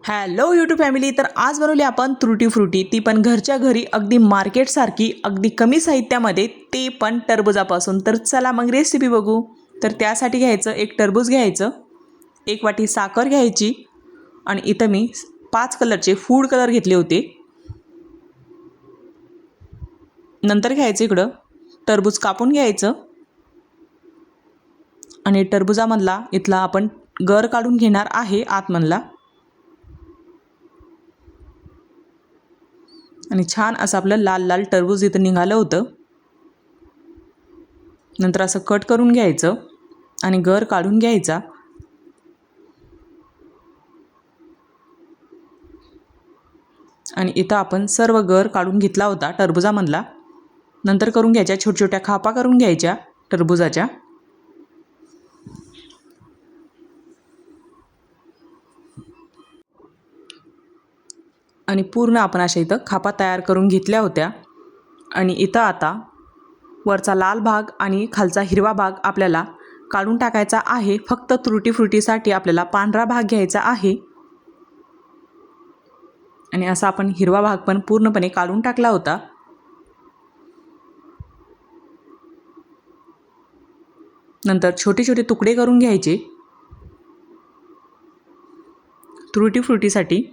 Hello YouTube family. तर आज बनवली आपण तुरटी फ्रुटी, ती पण घरच्या घरी, अगदी मार्केटसारखी, अगदी कमी साहित्यामध्ये, ते पण टरबुजापासून. तर चला मग रेसिपी बघू. तर त्यासाठी घ्यायचं एक टरबूज घ्यायचं, एक वाटी साखर घ्यायची, आणि इथं मी 5 कलरचे फूड कलर घेतले होते. नंतर घ्यायचं इकडं टरबूज कापून घ्यायचं, आणि टरबुजामधला इथला आपण गर काढून घेणार आहे आतमधला. आणि छान असं आपलं लाल लाल टरबूज इथं निघालं होतं. नंतर असं कट करून घ्यायचं आणि गर काढून घ्यायचा. आणि इथं आपण सर्व गर काढून घेतला होता टरबुजामधला. नंतर करून घ्यायच्या छोट्या छोट्या खापा करून घ्यायच्या टरबुजाच्या. आणि पूर्ण आपण अशा इथं खापा तयार करून घेतल्या होत्या. आणि इथं आता वरचा लाल भाग आणि खालचा हिरवा भाग आपल्याला काढून टाकायचा आहे. फक्त तुरटी फ्रुटीसाठी आपल्याला पांढरा भाग घ्यायचा आहे. आणि असा आपण हिरवा भाग पण पूर्णपणे काढून टाकला होता. नंतर छोटे छोटे तुकडे करून घ्यायचे तुरटी फ्रुटीसाठी.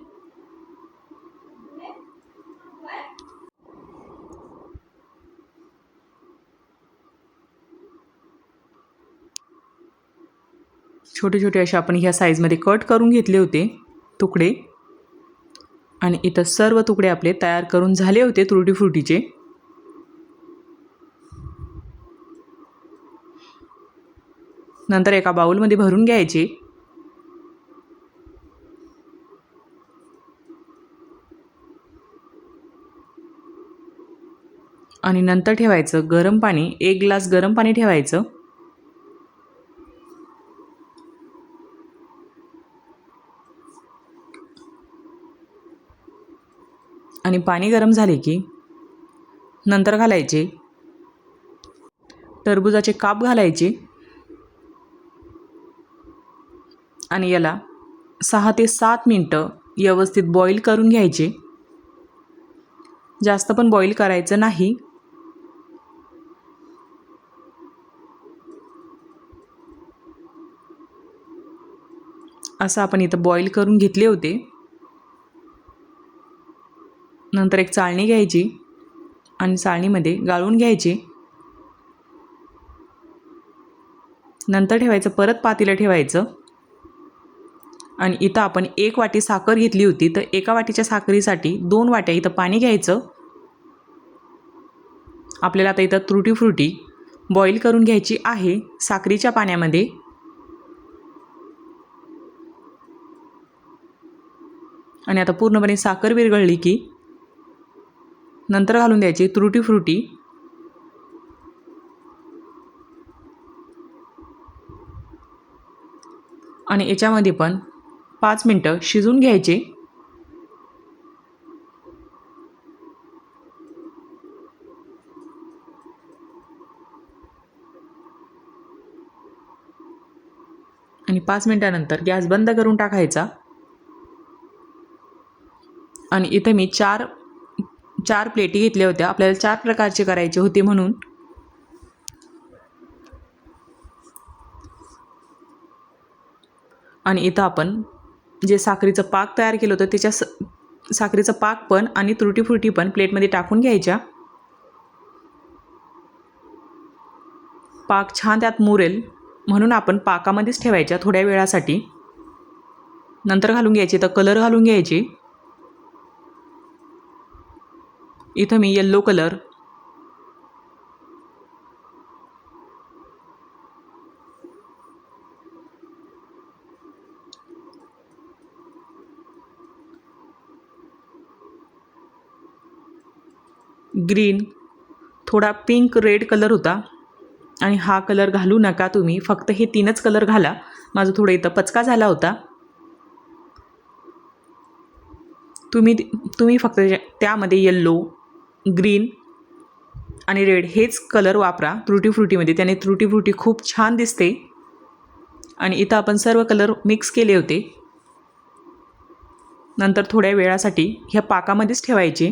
छोटे छोटे असे आपण ह्या साईजमध्ये कट करून घेतले होते तुकडे. आणि इथं सर्व तुकडे आपले तयार करून झाले होते तुरटी फ्रुटीचे. नंतर एका बाउलमध्ये भरून घ्यायचे. आणि नंतर ठेवायचं गरम पाणी, 1 ग्लास गरम पाणी ठेवायचं. आणि पाणी गरम झाले की नंतर घालायचे टरबुजाचे काप घालायचे. आणि याला 6 ते 7 मिनटं व्यवस्थित बॉईल करून घ्यायचे. जास्त पण बॉईल करायचं नाही. असं आपण इथं बॉईल करून घेतले होते. नंतर एक चाळणी घ्यायची आणि चाळणीमध्ये गाळून घ्यायचे. नंतर ठेवायचं परत पातेलं ठेवायचं. आणि इथं आपण 1 वाटी साखर घेतली होती, तर 1 वाटीच्या साखरेसाठी 2 वाट्या इथं पाणी घ्यायचं. आपल्याला आता इथं तुरटी फ्रुटी बॉईल करून घ्यायची आहे साखरेच्या पाण्यामध्ये. आणि आता पूर्णपणे साखर विरघळली की नंतर घालून द्यायची तुरटी फ्रुटी. आणि याच्यामध्ये पण 5 मिनटं शिजून घ्यायचे. आणि 5 मिनटानंतर गॅस बंद करून टाकायचा. आणि इथं मी चार प्लेटी घेतल्या होत्या. आपल्याला 4 प्रकारचे करायचे होते म्हणून. आणि इथं आपण जे साखरेचं पाक तयार केलं होतं, त्याच्या साखरेचं पाक पण आणि तुरटी फ्रुटी पण प्लेटमध्ये टाकून घ्यायच्या. पाक छान त्यात मुरेल म्हणून आपण पाकामध्येच ठेवायच्या थोड्या वेळासाठी. नंतर घालून घ्यायचे तर कलर घालून घ्यायचे. इथं मी येल्लो कलर, ग्रीन, थोडा पिंक रेड कलर होता. आणि हा कलर घालू नका तुम्ही, फक्त हे 3च कलर घाला. माझं थोडं इथं पचका झाला होता. तुम्ही फक्त त्यामध्ये येल्लो, ग्रीन आणि रेड हेच कलर वापरा तुरटी फ्रुटीमध्ये. त्याने तुरटी फ्रुटी खूप छान दिसते. आणि इथं आपण सर्व कलर मिक्स केले होते. नंतर थोड्या वेळासाठी ह्या पाकामध्येच ठेवायचे.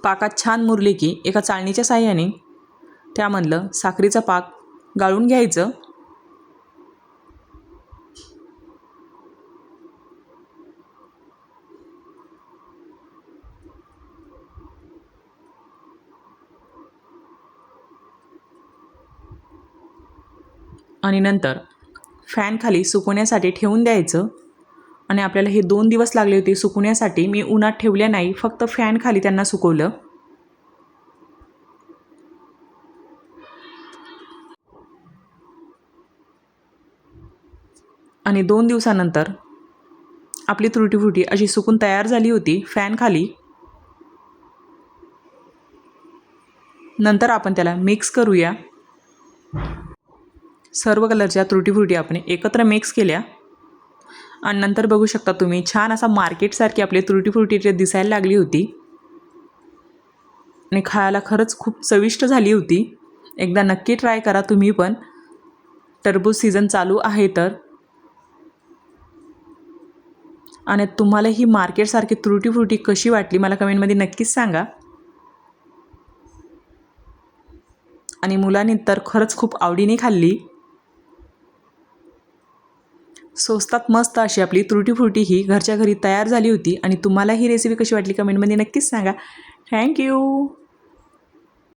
पाकात छान मुरले की एका चाळणीच्या साहाय्याने त्यामधलं साखरेचा पाक गाळून घ्यायचं. आणि नंतर फॅनखाली सुकवण्यासाठी ठेवून द्यायचं. आणि आपल्याला हे 2 दिवस लागले होते सुकवण्यासाठी. मी उन्हात ठेवल्या नाही, फक्त फॅनखाली त्यांना सुकवलं. आणि 2 दिवसानंतर आपली तुरटी फ्रुटी अशी सुकून तयार झाली होती फॅनखाली. नंतर आपण त्याला मिक्स करूया. सर्व कलरच्या तुरटी फ्रुटी आपण एकत्र मिक्स केल्या. आणि नंतर बघू शकता तुम्ही छान असा मार्केटसारखी आपली तुरटी फ्रुटी दिसायला लागली होती. आणि खायला खरंच खूप चविष्ट झाली होती. एकदा नक्की ट्राय करा तुम्ही पण. टरबूज सीझन चालू आहे तर. आणि तुम्हाला ही मार्केटसारखी तुरटी फ्रुटी कशी वाटली मला कमेंटमध्ये नक्कीच सांगा. आणि मुलांनी तर खरंच खूप आवडीने खाल्ली. स्वस्तात मस्त अशी आपली तुरटी फ्रुटी ही घरच्या घरी तयार झाली होती. आणि तुम्हाला ही रेसिपी कशी वाटली कमेंटमध्ये नक्कीच सांगा. थँक्यू.